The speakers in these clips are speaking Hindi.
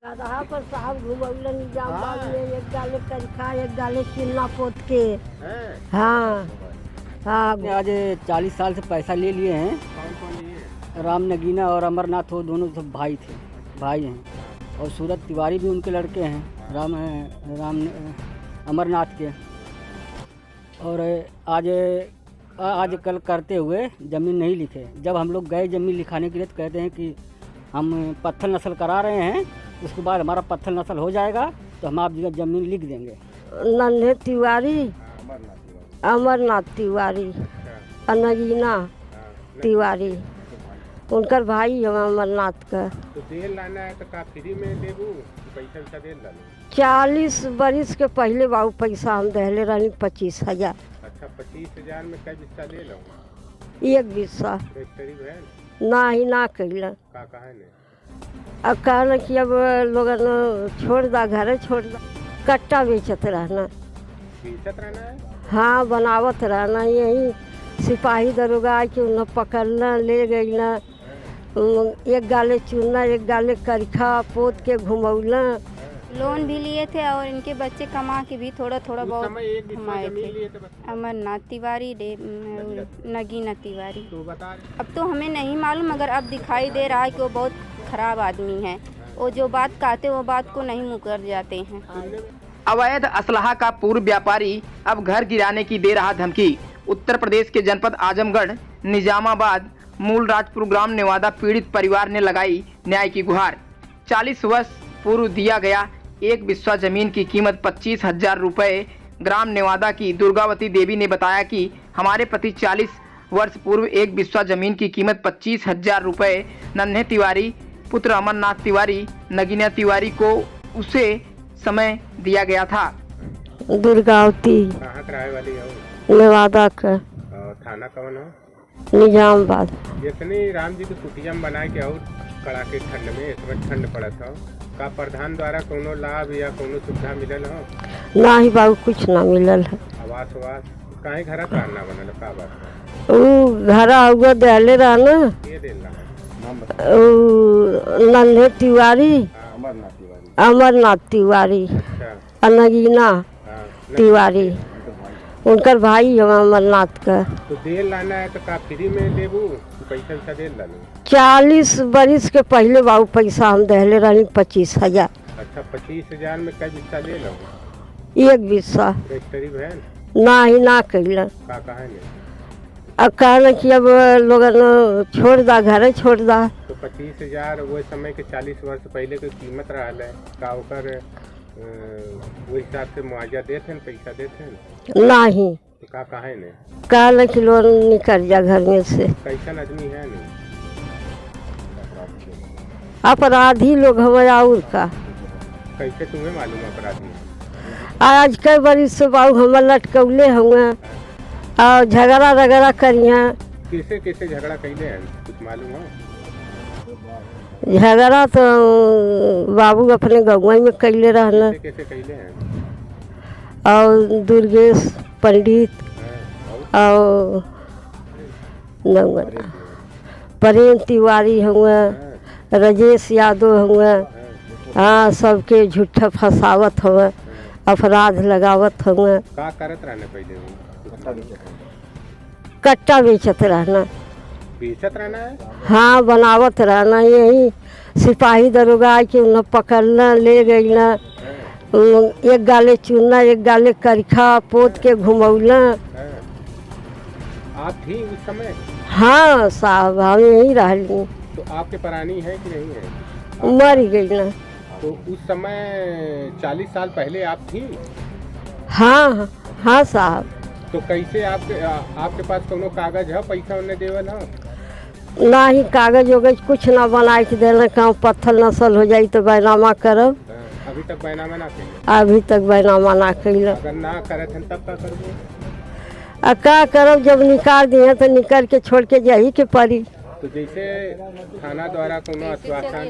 रहा पर साहब घुमौलन निजामाबाद में एक गाले करिखा एक गाले चिन्ना पोत के। हाँ हाँ। आज 40 साल से पैसा ले लिए हैं। कौन लिए? राम नगीना और अमरनाथ, वो दोनों सब भाई हैं। और सूरत तिवारी भी उनके लड़के हैं, राम अमरनाथ के। और आज कल करते हुए ज़मीन नहीं लिखे। जब हम लोग गए ज़मीन लिखाने के लिए तो कहते हैं कि हम पत्थर नस्ल करा रहे हैं, उसके बाद हमारा पत्थर नस्ल हो जाएगा तो हम आप जगह ज़मीन लिख देंगे। नन्हे तिवारी, अमरनाथ तिवारी, नगीना तिवारी, उनकर भाई हम अमरनाथ का। तो देल लाना है तो का फ्री में देबू, पैसा वैसा देल लाना? 40 बरिस के पहले बाबू पैसा हम दहले रहनी 25,000। अच्छा, 25,000 में कई बिस्सा ले लो? एक बिस्सा करीब है ना ही ना कैला। का कहा ने? अब कहना कि अब लोगन छोड़ दा, घर छोड़ दा, कट्टा बेचत रहना। बेचत रहना है? हाँ, बनावत रहना। यही सिपाही दरोगा के उन्हें पकड़ना, ले गईना, एक गाले चुनना एक गाले करिखा पोत के घुमौला। लोन भी लिए थे और इनके बच्चे कमा के भी थोड़ा बहुत कमाए थे। अमरनाथ तिवारी, नगीना तिवारी। तो बता। अब तो हमें नहीं मालूम, मगर अब दिखाई दे रहा है कि वो बहुत खराब आदमी है। वो जो बात कहते वो बात को नहीं मुकर जाते हैं। अवैध असलहा का पूर्व व्यापारी अब घर गिराने की दे रहा धमकी। उत्तर प्रदेश के जनपद आजमगढ़, निजामाबाद, मूल राजपुर ग्राम नेवादा पीड़ित परिवार ने लगाई न्याय की गुहार। 40 वर्ष पूर्व दिया गया एक बिस्वा जमीन की कीमत 25,000 रुपये। ग्राम नेवादा की दुर्गावती देवी ने बताया कि हमारे पति 40 वर्ष पूर्व एक बिस्वा जमीन की कीमत 25,000 रुपये नन्हे तिवारी पुत्र अमरनाथ तिवारी, नगीना तिवारी को उसे समय दिया गया था। दुर्गावती कहाँ कराए वाली हो? नेवादा का। थाना कौन हो? निजामाबाद। जितनी राम जी की कुटिया में बनाए के और कड़ाके ठंड में, इसमें ठंड पड़त हो, का प्रधान द्वारा कोनो लाभ या कोनो सुविधा मिलल हो? ना ही बाबू कुछ ना मिलल है। आवास काहे घर का ना बनल? का बात है? वो घर हुआ दहले रहना। ये देल रहा नन्हे तिवारी, अमरनाथ तिवारी, अच्छा। नगीना तिवारी, उनकर भाई हम अमरनाथ का। तो देल लाना है तो का फ्री में देबू, पैसा वैसा देल लाना? 40 बरिस के पहले बाबू पैसा हम दहले रहनी 25,000। अच्छा, 25,000 में कई बिस्सा ले लो? एक बिस्सा करीब है ना ही ना कैला। का कहा ने? अब कहना कि अब लोगन छोड़ दा, घर छोड़ दा। तो 25,000 वो समय के 40 वर्ष पहले की कीमत रहा है का? ओकर वो हिसाब से मुआवजा देते हैं, पैसा देते हैं? नहीं। तो का कहा ने? कहना कि लोन निकल जा घर में से। कैसन आदमी है नहीं? अपराधी लोग हमारे और का। कैसे तुम्हें मालूम अपराधी? आज कई बरिस से बाबू हम लटकौले हुए और झगड़ा रगड़ा करिए। कैसे कैसे झगड़ा कैले हैं, कुछ मालूम हो? झगड़ा तो बाबू अपने गौवा में कैले रहना। कैसे कैसे कैले हैं? और दुर्गेश पंडित और प्रेम तिवारी हुए, राजेश यादव हुए। हाँ, सबके झूठा फसावत हुए, अपराध लगावत हुए। का करत रहने पहले वो? कट्टा बेचत रहना। बेचत रहना है? हाँ, बनावत रहना। यही सिपाही दरोगा के उन्हें पकड़ना, ले गईना, एक गाले चुनना एक गाले करिखा पोत के घुमौला। आप थी उस समय? हाँ साहब, हम यही रही। तो आपके परानी है कि नहीं है? मर गई ना। तो उस समय 40 साल पहले आप थी? हाँ हाँ साहब। तो कैसे आपके पास कोनो कागज है पैसा उन्हें देवल है? ना ही कागज वगज कुछ ना बना के देना। काम पत्थर नस्ल हो जाई तो बैनामा करब। अभी तक बैनामा ना कैले? अभी तक बैनामा ना कैल। अगर ना करे थे तब का करबो? का करब, जब निकाल दिए तो निकल के छोड़ के जाही के पड़ी। तो जैसे थाना द्वारा कोनो आश्वासन?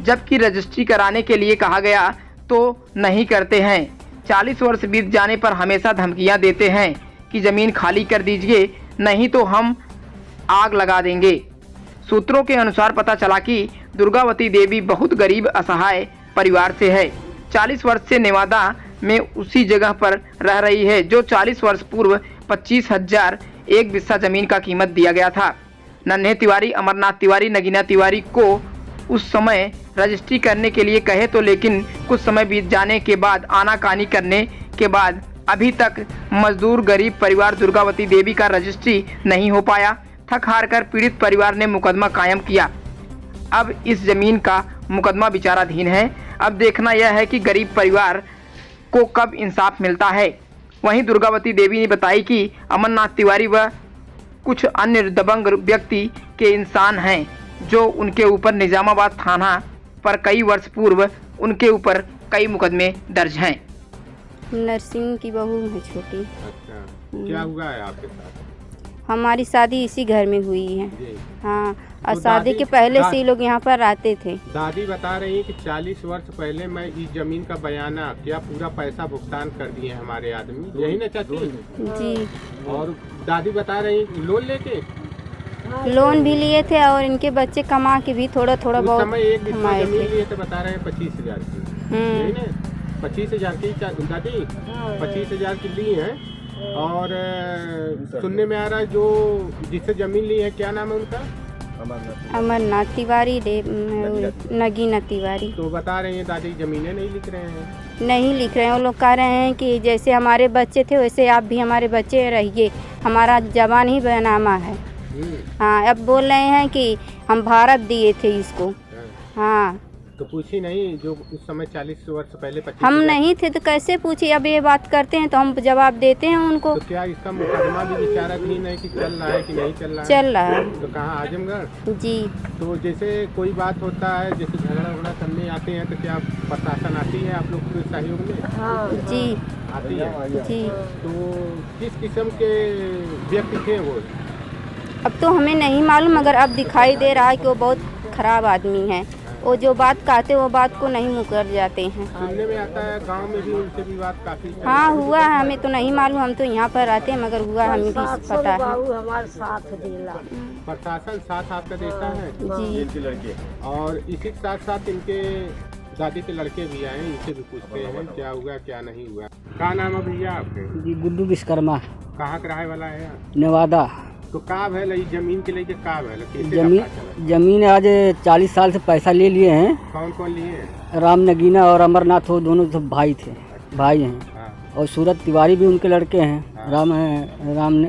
जबकि रजिस्ट्री कराने के लिए कहा गया तो नहीं करते हैं। 40 वर्ष बीत जाने पर हमेशा धमकियां देते हैं कि ज़मीन खाली कर दीजिए, नहीं तो हम आग लगा देंगे। सूत्रों के अनुसार पता चला कि दुर्गावती देवी बहुत गरीब असहाय परिवार से है। 40 वर्ष से नेवादा में उसी जगह पर रह रही है जो 40 वर्ष पूर्व 25,000 एक बिस्सा जमीन का कीमत दिया गया था। नन्हे तिवारी, अमरनाथ तिवारी, नगीना तिवारी को उस समय रजिस्ट्री करने के लिए कहे तो, लेकिन कुछ समय बीत जाने के बाद आनाकानी करने के बाद अभी तक मजदूर गरीब परिवार दुर्गावती देवी का रजिस्ट्री नहीं हो पाया। थक हार कर पीड़ित परिवार ने मुकदमा कायम किया। अब इस जमीन का मुकदमा विचाराधीन है। अब देखना यह है कि गरीब परिवार को कब इंसाफ मिलता है। वहीं दुर्गावती देवी ने बताई कि अमरनाथ तिवारी व कुछ अन्य दबंग व्यक्ति के इंसान हैं जो उनके ऊपर निजामाबाद थाना पर कई वर्ष पूर्व उनके ऊपर कई मुकदमे दर्ज हैं। नरसिंह की बहू है छोटी। अच्छा, क्या हुआ है आपके साथ? हमारी शादी इसी घर में हुई है। जी। हाँ, और तो शादी के पहले से ही लोग यहाँ पर रहते थे। दादी बता रही है कि 40 वर्ष पहले मैं इस जमीन का बयाना क्या पूरा पैसा भुगतान कर दिए हमारे आदमी, यही ना चाची? जी। और दादी बता रही लोन लेके लोन भी लिए थे और इनके बच्चे कमा के भी थोड़ा थोड़ा उस बहुत समय एक बिस्सा कमाए जमीन थे। लिए थे, बता रहे हैं 25,000 की, यही ना? 25,000 की दादी 25,000 की ली है। और सुनने में आ रहा है जो जिससे जमीन ली है क्या नाम है उनका? अमरनाथ तिवारी, नगीना तिवारी। तो बता रहे हैं दादी जमीनें नहीं लिख रहे हैं। नहीं लिख रहे हैं, वो लोग कह रहे हैं कि जैसे हमारे बच्चे थे वैसे आप भी हमारे बच्चे रहिए, हमारा जबान ही बेनामा है। हाँ, अब बोल रहे हैं कि हम भारत दिए थे इसको। हाँ, तो पूछी नहीं जो उस समय 40 वर्ष पहले 25,000 हम नहीं थे तो कैसे पूछे? अब ये बात करते हैं तो हम जवाब देते हैं उनको। तो क्या इसका मुकदमा भी विचाराधीन है कि चल रहा है कि नहीं चल रहा है? चल रहा है। तो कहाँ, आजमगढ़? जी। तो जैसे कोई बात होता है, जैसे झगड़ा करने आते हैं तो क्या प्रशासन आती है आप लोग के सहयोग में? हाँ जी आती है। जी। तो किस किस्म के व्यक्ति थे वो? अब तो हमें नहीं मालूम, मगर अब दिखाई दे रहा है कि वो बहुत खराब आदमी है। वो जो बात कहते वो बात को नहीं मुकर जाते हैं। सुनने में आता है गांव में भी उनसे भी बात काफी हाँ हुआ है, हमें तो नहीं मालूम, हम तो यहाँ पर रहते हैं, मगर हुआ हमें भी पता है। बाबू हमारे साथ दिला। प्रशासन साथ आपका देता है जी। और इसी के साथ साथ इनके दादी के लड़के भी आए, इनसे भी पूछते हैं क्या हुआ क्या नहीं हुआ। क्या नाम है भैया आपके? जी, गुड्डू विश्वकर्मा, कहाँ का रहे वाला है? नेवादा। तो का भैल जमीन के लेके का भैल? जमीन आज 40 साल से पैसा ले लिए हैं। कौन कौन लिए? राम, नगीना और अमरनाथ, वो दोनों सब भाई थे, भाई हैं। हाँ। और सूरत तिवारी भी उनके लड़के हैं। हाँ। राम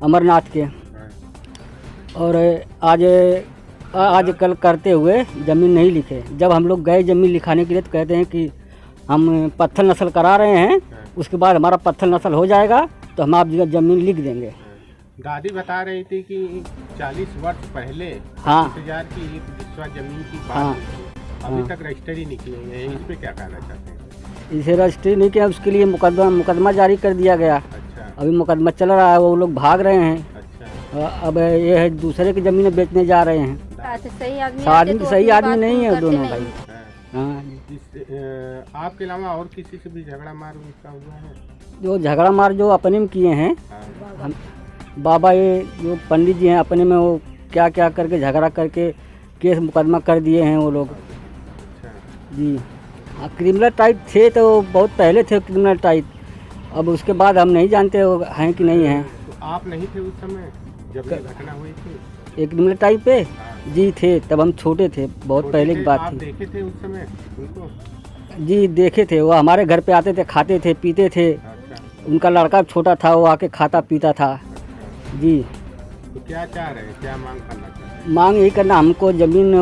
अमरनाथ के। और आज कल करते हुए ज़मीन नहीं लिखे। जब हम लोग गए ज़मीन लिखाने के लिए तो कहते हैं कि हम पत्थर नस्ल करा रहे हैं, उसके बाद हमारा पत्थर नस्ल हो जाएगा तो हम आप ज़मीन लिख देंगे। दादी बता रही थी कि 40 वर्ष पहले 25,000 की एक बिस्सा जमीन की बात हुई थी। अभी तक रजिस्ट्री निकली है, इस पे क्या कहना चाहते हैं? इसे रजिस्ट्री नहीं किया, उसके लिए मुकदमा जारी कर दिया गया। अच्छा। अभी मुकदमा चल रहा है, वो लोग भाग रहे हैं। अच्छा। अब ये है दूसरे की ज़मीनें बेचने जा रहे हैं। सही आदमी नहीं है दोनों भाई। हाँ, आपके अलावा और किसी से भी झगड़ा मार उनका हुआ है? जो झगड़ा मार जो अपने में किए हैं, हम बाबा ये जो पंडित जी हैं अपने में वो क्या क्या करके झगड़ा करके केस मुकदमा कर दिए हैं वो लोग। अच्छा। जी हाँ, क्रिमिनल टाइप थे तो बहुत पहले थे क्रिमिनल टाइप। अब उसके बाद हम नहीं जानते वो हैं कि नहीं हैं। तो आप नहीं थे उस समय जब ये घटना हुई थी? एक क्रिमिनल टाइप पे जी थे, तब हम छोटे थे, बहुत पहले की बात आप थी। देखे थे उस समय उनको? जी देखे थे, वो हमारे घर पे आते थे, खाते थे, पीते थे। अच्छा। उनका लड़का छोटा था, वो आके खाता पीता था। जी। तो क्या चाह रहे हैं, क्या मांग करना चाहते हैं? मांग यही करना, हमको ज़मीन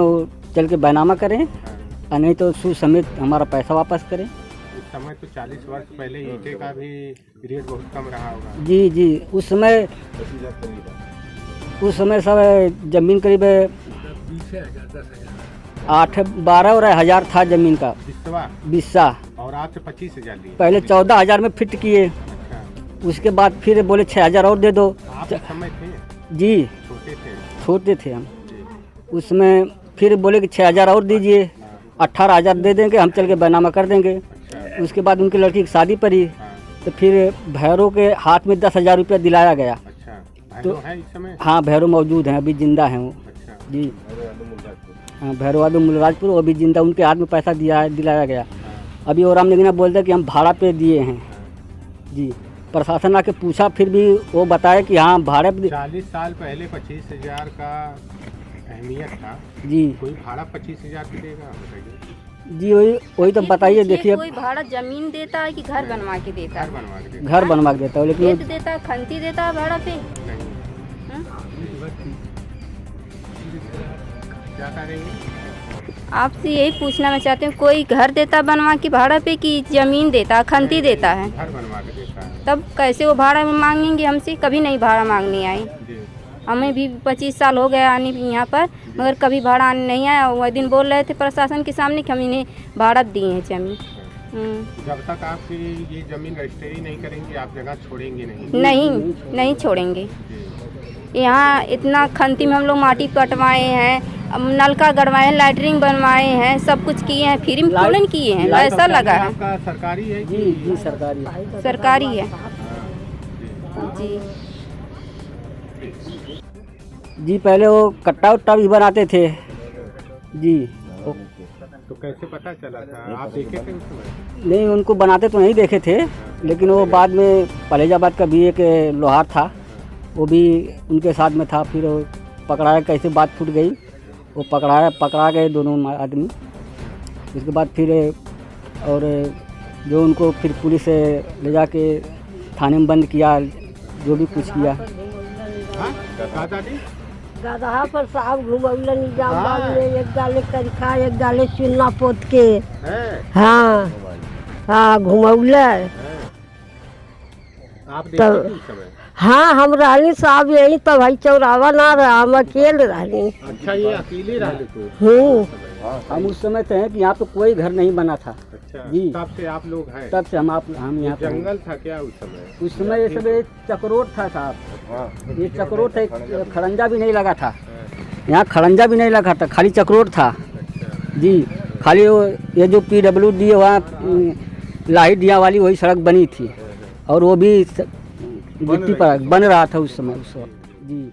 चल के बैनामा करें, हाँ। और नहीं तो सूद समेत हमारा पैसा वापस करें। उस समय तो 40 वर्ष पहले ईंटे का भी रेट बहुत कम रहा होगा। जी जी, उस समय सब ज़मीन करीब 8-12 और 1,000 था ज़मीन का बिस्सा। और आपसे 25,000 लिए? पहले 14,000 में फिट किए। अच्छा। उसके बाद फिर बोले 6,000 और दे दो। आप उस समय थे? जी छोटे थे हम। उसमें फिर बोले कि 6,000 और दीजिए, 18,000 दे देंगे, हम चल के बैनामा कर देंगे। अच्छा। उसके बाद उनकी लड़की की शादी पड़ी। हाँ। तो फिर भैरों के हाथ में 10,000 रुपया दिलाया गया। अच्छा। तो है इस समय? हाँ, भैरों मौजूद हैं, अभी जिंदा हैं वो। अच्छा। जी हाँ, भैरवादू मुलराजपुर, वो भी जिंदा, उनके हाथ में पैसा दिलाया गया। अभी वो रामनगीना बोलते कि हम भाड़ा पे दिए हैं जी। प्रशासन आके पूछा, फिर भी वो बताया कि हाँ भाड़े पे। 40 साल पहले 25,000 का अहमियत था जी। कोई भाड़ा 25,000 की देगा? बताइए जी वही तो बताइए। देखिए कोई भाड़ा जमीन देता है कि घर बनवा के देता है? घर बनवा के देता है, लेकिन खेत देता है, खंती देता है भाड़ा पे? क्या करेंगे? आपसे यही पूछना मैं चाहती हूँ, कोई घर देता बनवा के भाड़ा पे कि जमीन देता, खंती देता है? घर बनवा के देता है। तब कैसे वो भाड़ा में मांगेंगे हमसे? कभी नहीं भाड़ा मांगने आए। हमें भी 25 साल हो गए आने यहाँ पर, मगर कभी भाड़ा आने नहीं आया। वह दिन बोल रहे थे प्रशासन के सामने कि हम इन्हें भाड़ा दिए हैं जमीन। जब तक आप ये जमीन रजिस्ट्री नहीं करेंगे आप जगह छोड़ेंगे नहीं? नहीं छोड़ेंगे। यहाँ इतना खंती में हम लोग माटी कटवाए हैं, नलका गड़वाए हैं, लैटरिन बनवाए हैं, सब कुछ किए हैं, फ्री में थोड़े किए हैं, पैसा लगा है। आपका सरकारी है? जी सरकारी है जी। जी पहले वो कट्टा उट्टा भी बनाते थे जी। तो कैसे पता चला था? आप देखे थे उस समय? नहीं, उनको बनाते तो नहीं देखे थे, लेकिन वो बाद में पलेजाबाद का भी एक लोहार था, वो भी उनके साथ में था। फिर वो पकड़ाया, कैसे बात फूट गई, वो पकड़ा गए दोनों आदमी। उसके बाद फिर और जो उनको फिर पुलिस से ले जाके थाने में बंद किया, जो भी कुछ किया। गदहा पर साहब घुमौला निजामबाद में, एक गाले करिखा, एक गाले चुन्ना पोत के। हाँ हाँ घुमौला। आप देखे थे उस समय? हाँ हम रहनी साहब यही तो भाई चौरावा ना रहा, हम अकेले रहनी। अच्छा, ये अकेले रह लेते? हम उस समय थे कि यहाँ पे कोई घर नहीं बना था। अच्छा जी। तब से आप लोग हैं? तब से हम यहाँ पे। जंगल था क्या उस समय? उस समय ये सब चक्रोट था साहब, ये चक्रोट था, खड़ंजा भी नहीं लगा था यहाँ, खड़ंजा भी नहीं लगा था, खाली चक्रोट था जी। खाली वो ये जो PWD वहाँ लाही दिया वाली वही सड़क बनी थी, और वो भी गिट्टी पर बन रहा था उस समय, उस वक्त जी।